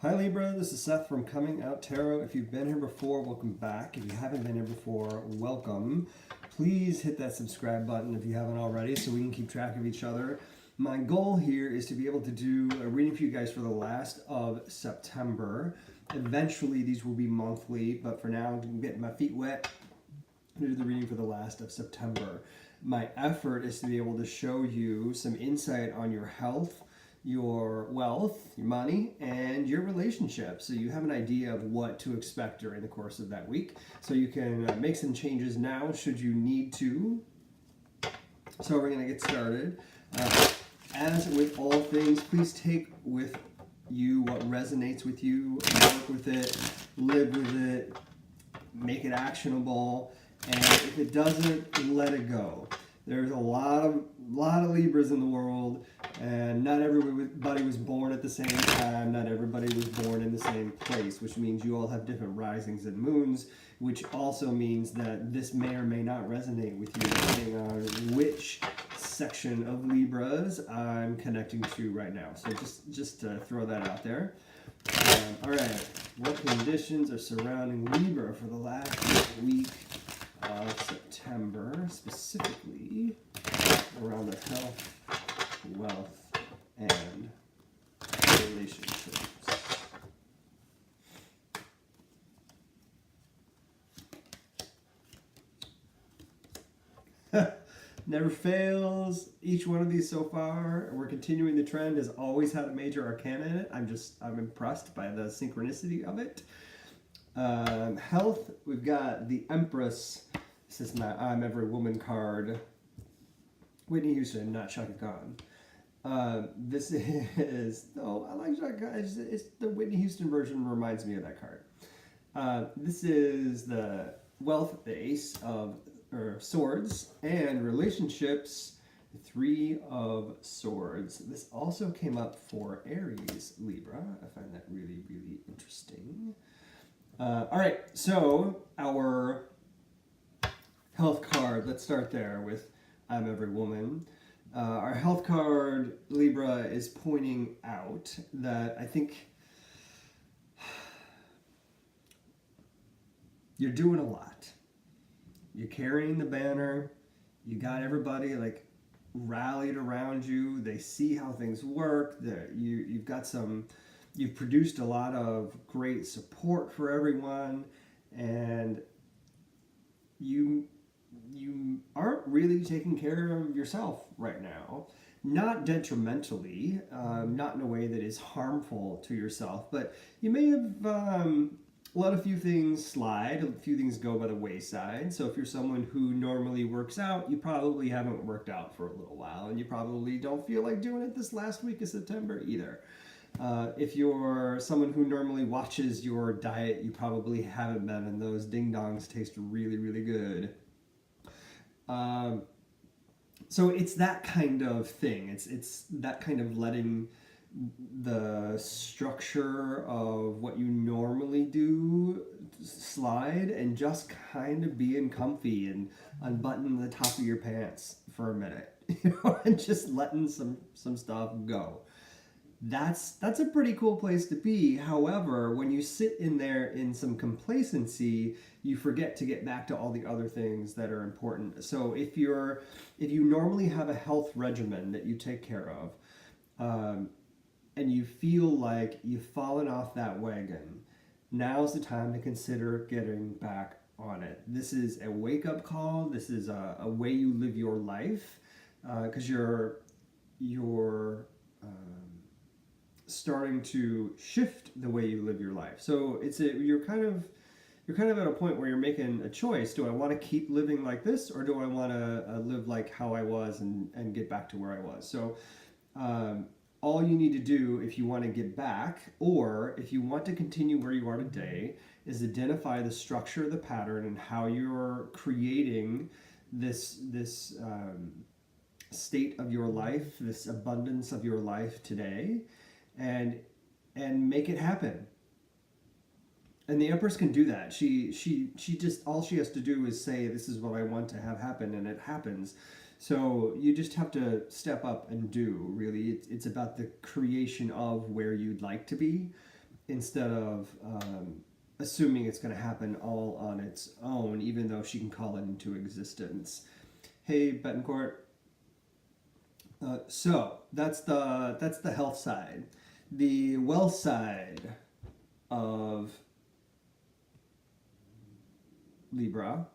Hi Libra, this is Seth from Comingouttarot. If you've been here before, welcome back. If you haven't been here before, welcome. Please hit that subscribe button if you haven't already so we can keep track of each other. My goal here is to be able to do a reading for you guys for the last of September. Eventually these will be monthly, but for now I'm getting my feet wet to do the reading for the last of September. My effort is to be able to show you some insight on your health, your wealth, your money, and your relationship, so you have an idea of what to expect during the course of that week, so you can make some changes now should you need to. So we're going to get started. As with all things, please take with you what resonates with you, work with it, live with it, make it actionable, and if it doesn't, let it go. There's a lot of Libras in the world, and not everybody was born at the same time. Not everybody was born in the same place, which means you all have different risings and moons, which also means that this may or may not resonate with you depending on which section of Libras I'm connecting to right now. So just to throw that out there. All right, what conditions are surrounding Libra for the last week of September, specifically around their health, wealth, and relationships? Never fails. Each one of these so far, we're continuing the trend, has always had a major arcana in it. I'm impressed by the synchronicity of it. Health, we've got the Empress. This is my I'm Every Woman card. Whitney Houston, not Chaka Khan. This is, oh, I like Chaka Khan. It's the Whitney Houston version reminds me of that card. This is the Wealth, the Ace of Swords, and relationships, the Three of Swords. This also came up for Aries, Libra. I find that really, really interesting. All right, so our health card, let's start there with I'm Every Woman. Our health card, Libra, is pointing out that I think you're doing a lot. You're carrying the banner. You got everybody like rallied around you. They see how things work. You've got some... You've produced a lot of great support for everyone, and you aren't really taking care of yourself right now. Not detrimentally, not in a way that is harmful to yourself, but you may have let a few things slide, a few things go by the wayside. So if you're someone who normally works out, you probably haven't worked out for a little while, and you probably don't feel like doing it this last week of September either. If you're someone who normally watches your diet, you probably haven't been, and those ding-dongs taste really, really good. So it's that kind of thing. It's that kind of letting the structure of what you normally do slide and just kind of being comfy and unbuttoning the top of your pants for a minute, and just letting some stuff go. That's a pretty cool place to be. However, when you sit in there in some complacency, you forget to get back to all the other things that are important. So if you normally have a health regimen that you take care of, and you feel like you've fallen off that wagon, now's the time to consider getting back on it. This is a wake-up call. This is a way you live your life, because you're starting to shift the way you live your life. So you're kind of at a point where you're making a choice. Do I want to keep living like this, or do I want to live like how I was and get back to where I was? So all you need to do if you want to get back, or if you want to continue where you are today, is identify the structure, the pattern, and how you're creating this state of your life, this abundance of your life today, and make it happen. And the Empress can do that. She just, all she has to do is say, this is what I want to have happen, and it happens. So you just have to step up and do, really. It's about the creation of where you'd like to be. instead of assuming it's going to happen all on its own, even though she can call it into existence. Hey, Betancourt. So that's the health side. The wealth side of Libra.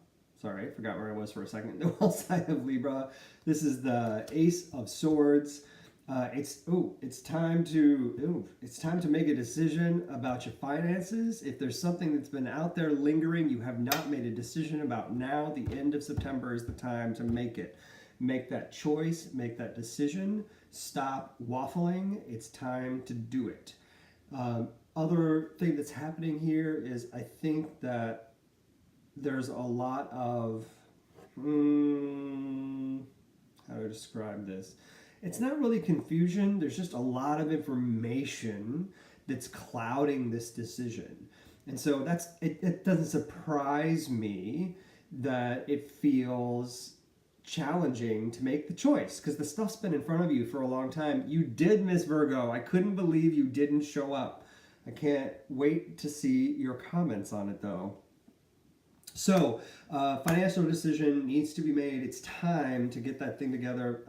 Sorry, I forgot where I was for a second. The wealth side of Libra. This is the Ace of Swords. It's time to make a decision about your finances. If there's something that's been out there lingering, you have not made a decision about now, the end of September is the time to make it. Make that choice, make that decision. Stop waffling. It's time to do it. Other thing that's happening here is I think that there's a lot of how do I describe this? It's not really confusion. There's just a lot of information that's clouding this decision. And so it doesn't surprise me that it feels challenging to make the choice because the stuff's been in front of you for a long time. You did, Miss Virgo. I couldn't believe you didn't show up. I can't wait to see your comments on it though. So, financial decision needs to be made. It's time to get that thing together,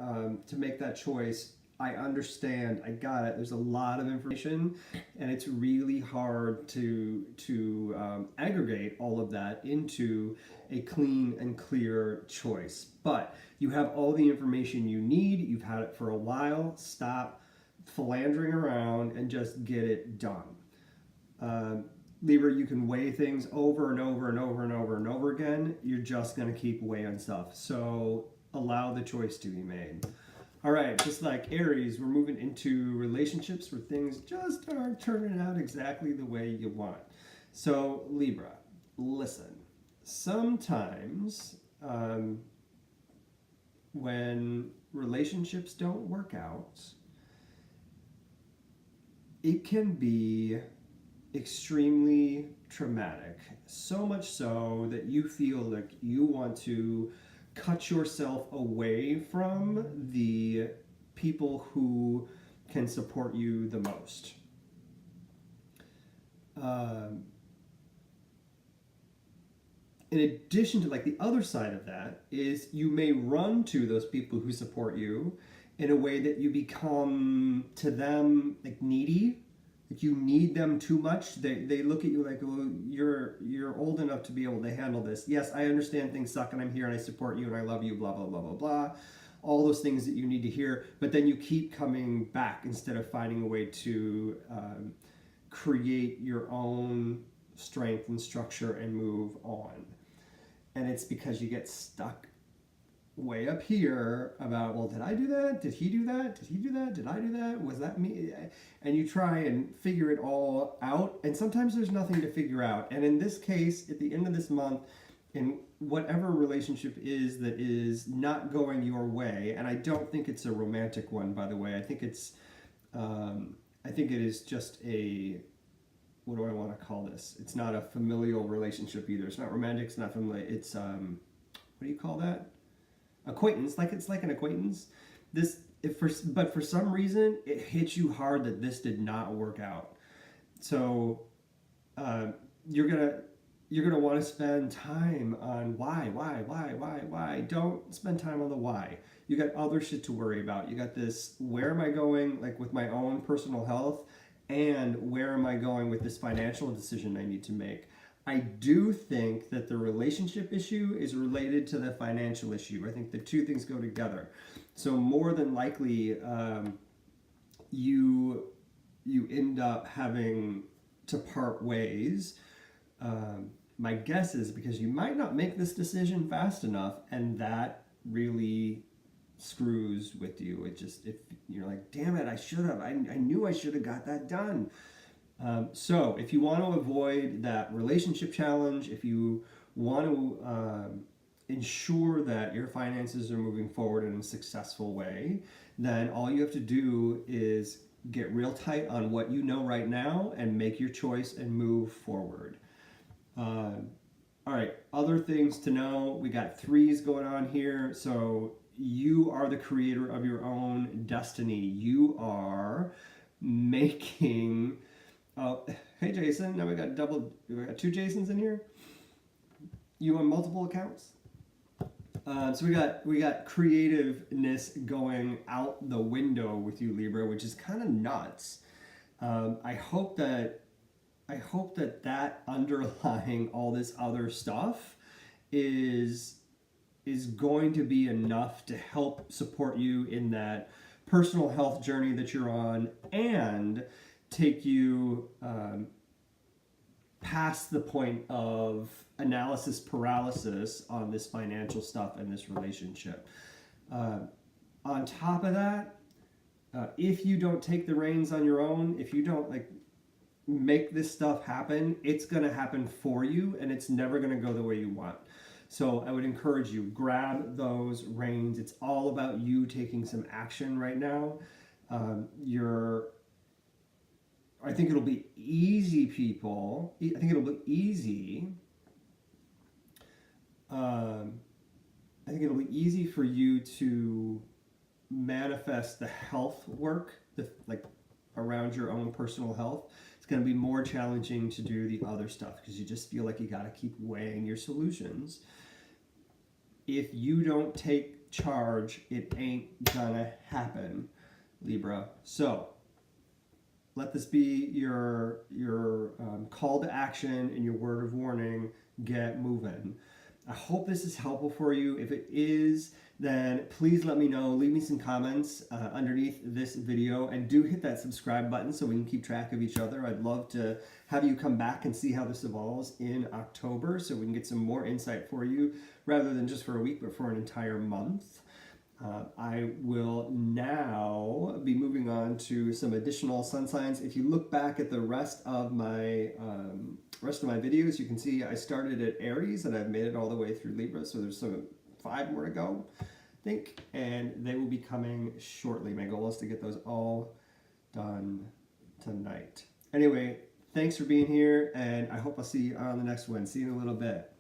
to make that choice. I understand. I got it. There's a lot of information, and it's really hard to aggregate all of that into a clean and clear choice. But you have all the information you need. You've had it for a while. Stop philandering around and just get it done. Libra, you can weigh things over and over and over and over and over again. You're just going to keep weighing stuff. So allow the choice to be made. All right, just like Aries, we're moving into relationships where things just aren't turning out exactly the way you want. So Libra, listen. Sometimes when relationships don't work out, it can be extremely traumatic, so much so that you feel like you want to cut yourself away from the people who can support you the most. In addition to, like, the other side of that is you may run to those people who support you in a way that you become to them like needy. Like you need them too much. They look at you like, well, you're old enough to be able to handle this. Yes, I understand things suck and I'm here and I support you and I love you, blah, blah, blah, blah, blah. All those things that you need to hear. But then you keep coming back instead of finding a way to create your own strength and structure and move on. And it's because you get stuck way up here about, well, did I do that? Did he do that? Did he do that? Did I do that? Was that me? And you try and figure it all out. And sometimes there's nothing to figure out. And in this case, at the end of this month, in whatever relationship is that is not going your way, and I don't think it's a romantic one, by the way. I think it is just a, what do I want to call this? It's not a familial relationship either. It's not romantic. It's not familiar. It's what do you call that? Acquaintance. Like it's like an acquaintance. But for some reason it hits you hard that this did not work out. So you're gonna want to spend time on why. Don't spend time on the why. You got other shit to worry about. You got this, where am I going, like with my own personal health, and where am I going with this financial decision I need to make. I do think that the relationship issue is related to the financial issue. I think the two things go together. So more than likely, you end up having to part ways. My guess is because you might not make this decision fast enough, and that really screws with you. If you're like, damn it, I should have. I knew I should have got that done. So if you want to avoid that relationship challenge, if you want to ensure that your finances are moving forward in a successful way, then all you have to do is get real tight on what you know right now and make your choice and move forward. All right, other things to know. We got threes going on here. So you are the creator of your own destiny. You are making... Hey, Jason. Now we got two Jasons in here. You on multiple accounts? So we got creativeness going out the window with you, Libra, which is kind of nuts. I hope that that underlying all this other stuff is going to be enough to help support you in that personal health journey that you're on, and take you past the point of analysis paralysis on this financial stuff and this relationship. On top of that, if you don't take the reins on your own, if you don't make this stuff happen, it's going to happen for you, and it's never going to go the way you want. So I would encourage you, grab those reins. It's all about you taking some action right now. I think it'll be easy, people. I think it'll be easy. I think it'll be easy for you to manifest the health work, around your own personal health. It's going to be more challenging to do the other stuff because you just feel like you got to keep weighing your solutions. If you don't take charge, it ain't gonna happen, Libra. So let this be your call to action and your word of warning. Get moving. I hope this is helpful for you. If it is, then please let me know. Leave me some comments underneath this video, and do hit that subscribe button so we can keep track of each other. I'd love to have you come back and see how this evolves in October, so we can get some more insight for you, rather than just for a week, but for an entire month. I will now be moving on to some additional sun signs. If you look back at the rest of my videos, you can see I started at Aries and I've made it all the way through Libra. So there's 5 more to go, I think, and they will be coming shortly. My goal is to get those all done tonight. Anyway, thanks for being here, and I hope I'll see you on the next one. See you in a little bit.